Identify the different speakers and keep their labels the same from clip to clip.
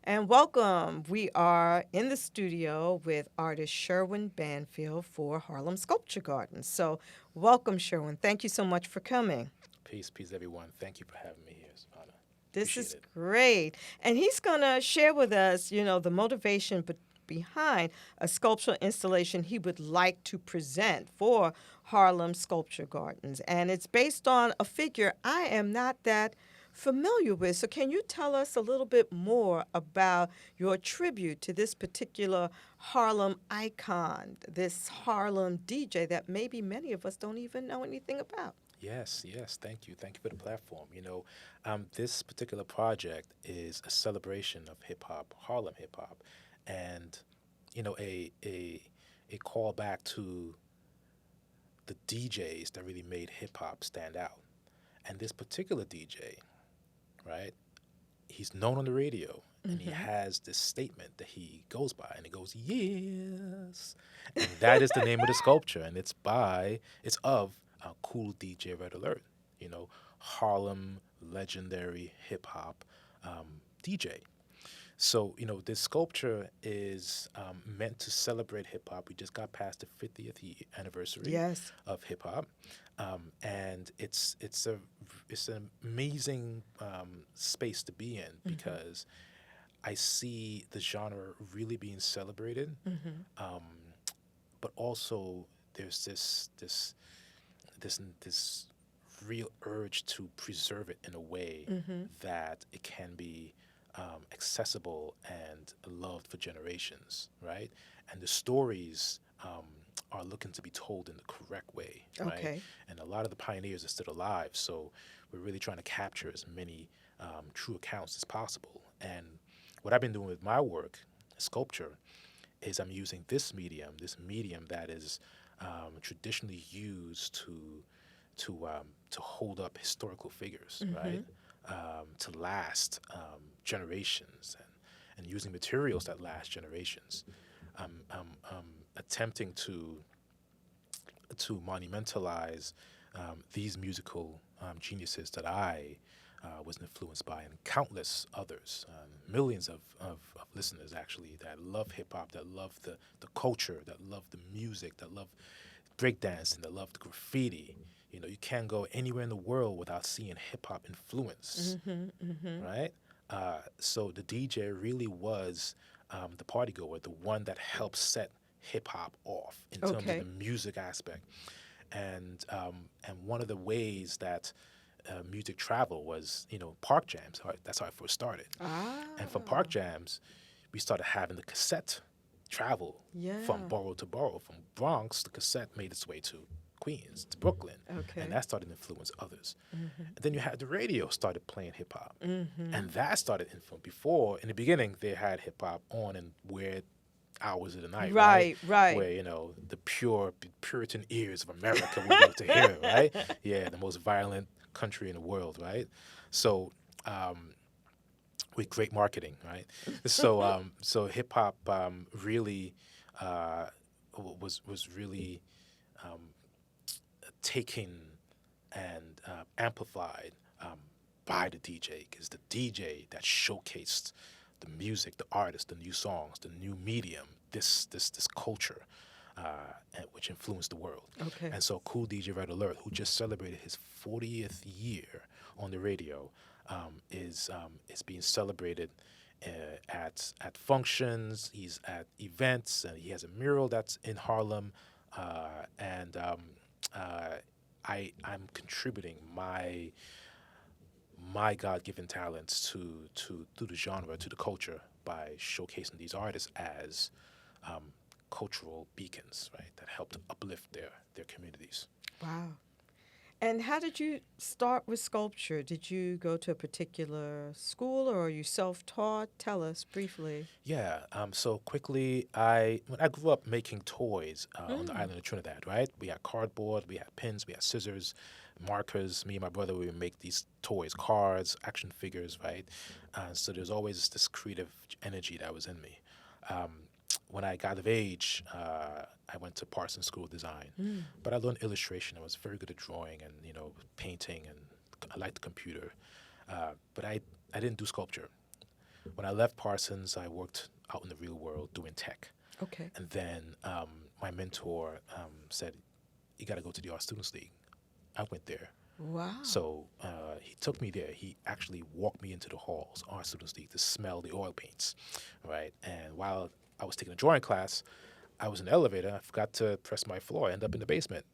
Speaker 1: And welcome. We are in the studio with artist Sherwin Banfield for Harlem Sculpture Garden. So, welcome, Sherwin. Thank you so much for coming.
Speaker 2: Peace, everyone. Thank you for having me here, Savannah.
Speaker 1: This
Speaker 2: Appreciate
Speaker 1: is
Speaker 2: it.
Speaker 1: great. And he's going to share with us, the motivation behind a sculptural installation he would like to present for Harlem Sculpture Gardens. And it's based on a figure I am not that familiar with. So, can you tell us a little bit more about your tribute to this particular Harlem icon, this Harlem DJ that maybe many of us don't even know anything about?
Speaker 2: Yes. Thank you. Thank you for the platform. This particular project is a celebration of hip hop, Harlem hip hop, and a call back to the DJs that really made hip hop stand out. And this particular DJ, right? He's known on the radio, and he
Speaker 1: Mm-hmm.
Speaker 2: has this statement that he goes by, and it goes, "Yes," and that is the name of the sculpture, and it's of Cool DJ Red Alert, you know, Harlem legendary hip hop DJ. So, this sculpture is meant to celebrate hip hop. We just got past the 50th anniversary
Speaker 1: Yes.
Speaker 2: of hip hop, and it's an amazing space to be in
Speaker 1: Mm-hmm.
Speaker 2: because I see the genre really being celebrated,
Speaker 1: Mm-hmm.
Speaker 2: um, but also there's this real urge to preserve it in a way
Speaker 1: Mm-hmm.
Speaker 2: that it can be accessible and loved for generations, right? And the stories are looking to be told in the correct way, right?
Speaker 1: Okay.
Speaker 2: And a lot of the pioneers are still alive, so we're really trying to capture as many true accounts as possible. And what I've been doing with my work, sculpture, is I'm using this medium that is traditionally used to hold up historical figures,
Speaker 1: Mm-hmm.
Speaker 2: right? To last generations and using materials that last generations. I'm attempting to monumentalize these musical geniuses that I was influenced by, and countless others, millions of listeners actually that love hip hop, that love the culture, that love the music, that love breakdancing, that love the graffiti. You can't go anywhere in the world without seeing hip hop influence,
Speaker 1: Mm-hmm. Mm-hmm.
Speaker 2: right? So the DJ really was the party goer, the one that helped set hip hop off in terms of the
Speaker 1: Okay.
Speaker 2: music aspect. And one of the ways that music travel was, park jams. That's how I first started. And from
Speaker 1: Ah.
Speaker 2: park jams, we started having the cassette travel from
Speaker 1: Yeah.
Speaker 2: borough to borough. From Bronx, the cassette made its way to Queens, to Brooklyn, and
Speaker 1: Okay.
Speaker 2: that started to influence others.
Speaker 1: Mm-hmm.
Speaker 2: And then you had the radio started playing hip hop,
Speaker 1: Mm-hmm.
Speaker 2: and that started influence. Before, in the beginning, they had hip hop on in weird hours of the night, right?
Speaker 1: Right. Right.
Speaker 2: Where the Puritan ears of America will be able to hear it, right? Yeah, the most violent country in the world, right? So um, with great marketing, right? So hip hop really was really um, taken and amplified by the DJ, because the DJ that showcased the music, the artists, the new songs, the new medium, this culture, which influenced the world.
Speaker 1: Okay.
Speaker 2: And so, Cool DJ Red Alert, who just celebrated his 40th year on the radio, is being celebrated at functions. He's at events, and he has a mural that's in Harlem, and uh, I'm contributing my God-given talents to the genre, to the culture, by showcasing these artists as um, cultural beacons, right, that help to uplift their communities.
Speaker 1: Wow. And how did you start with sculpture? Did you go to a particular school or are you self-taught? Tell us briefly.
Speaker 2: Yeah. So quickly, when I grew up making toys on the
Speaker 1: Mm.
Speaker 2: island of Trinidad, right? We had cardboard, we had pins, we had scissors, markers. Me and my brother, we would make these toys, cards, action figures, right? So there's always this creative energy that was in me. Um, when I got of age, I went to Parsons School of Design,
Speaker 1: Mm.
Speaker 2: but I learned illustration. I was very good at drawing and painting, and I liked the computer. But I didn't do sculpture. When I left Parsons, I worked out in the real world doing tech.
Speaker 1: Okay.
Speaker 2: And then my mentor said, "You got to go to the Art Students League." I went there.
Speaker 1: Wow.
Speaker 2: So he took me there. He actually walked me into the halls, Art Students League, to smell the oil paints, right? And while I was taking a drawing class, I was in the elevator. I forgot to press my floor. I ended up in the basement.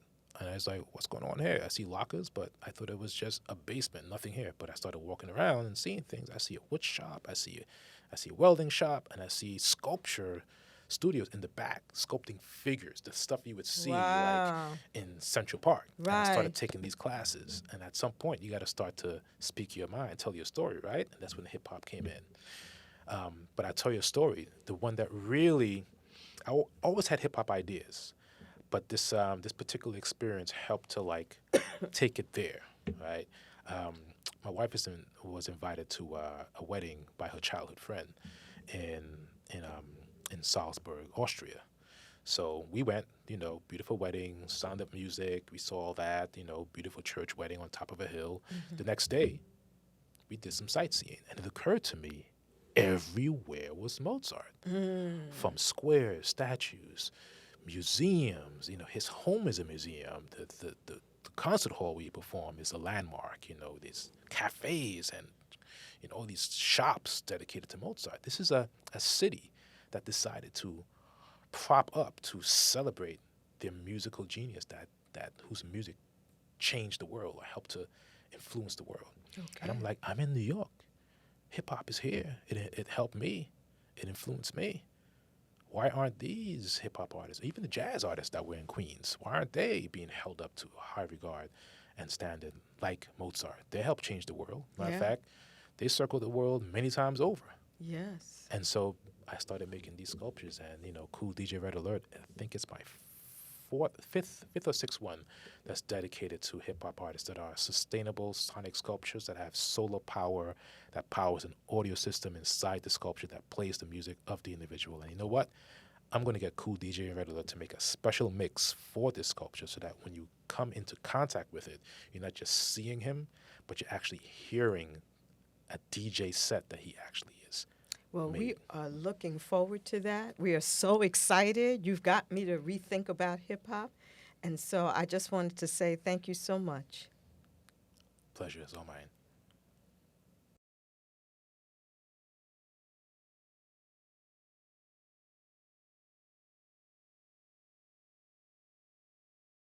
Speaker 2: And I was like, what's going on here? I see lockers, but I thought it was just a basement, nothing here. But I started walking around and seeing things. I see a wood shop. I see a welding shop, and I see sculpture studios in the back, sculpting figures, the stuff you would see like
Speaker 1: Wow.
Speaker 2: in Central Park. And I
Speaker 1: Right.
Speaker 2: started taking these classes. And at some point, you got to start to speak your mind, tell your story, right? And that's when hip hop came in. But I tell you a story. The one that really, always had hip hop ideas, but this particular experience helped to like take it there, right? Um, my wife was invited to a wedding by her childhood friend in in um, in Salzburg, Austria. So we went, beautiful wedding, sound of music. We saw all that, beautiful church wedding on top of a hill. The next day, we did some sightseeing, and it occurred to me everywhere was Mozart, from squares, statues, museums. His home is a museum. The concert hall where he performed is a landmark. These cafes and all these shops dedicated to Mozart. This is a city that decided to prop up to celebrate their musical genius that whose music changed the world or helped to influence the world. And I'm
Speaker 1: Okay.
Speaker 2: like, I'm in New York. Hip hop is here. It helped me. It influenced me. Why aren't these hip hop artists, even the jazz artists that were in Queens, why aren't they being held up to high regard and standard like Mozart? They helped change the world. Matter of
Speaker 1: Yeah.
Speaker 2: fact, they circled the world many times over.
Speaker 1: Yes.
Speaker 2: And so I started making these sculptures, and Cool DJ Red Alert. I think it's my fifth or sixth one that's dedicated to hip hop artists that are sustainable sonic sculptures that have solar power that powers an audio system inside the sculpture that plays the music of the individual. And you know what? I'm going to get Cool DJ and Red Alert to make a special mix for this sculpture so that when you come into contact with it, you're not just seeing him, but you're actually hearing a DJ set that he actually is
Speaker 1: Well, we
Speaker 2: made.
Speaker 1: are looking forward to that. We are so excited. You've got me to rethink about hip hop. And so I just wanted to say thank you so much.
Speaker 2: Pleasure is all mine.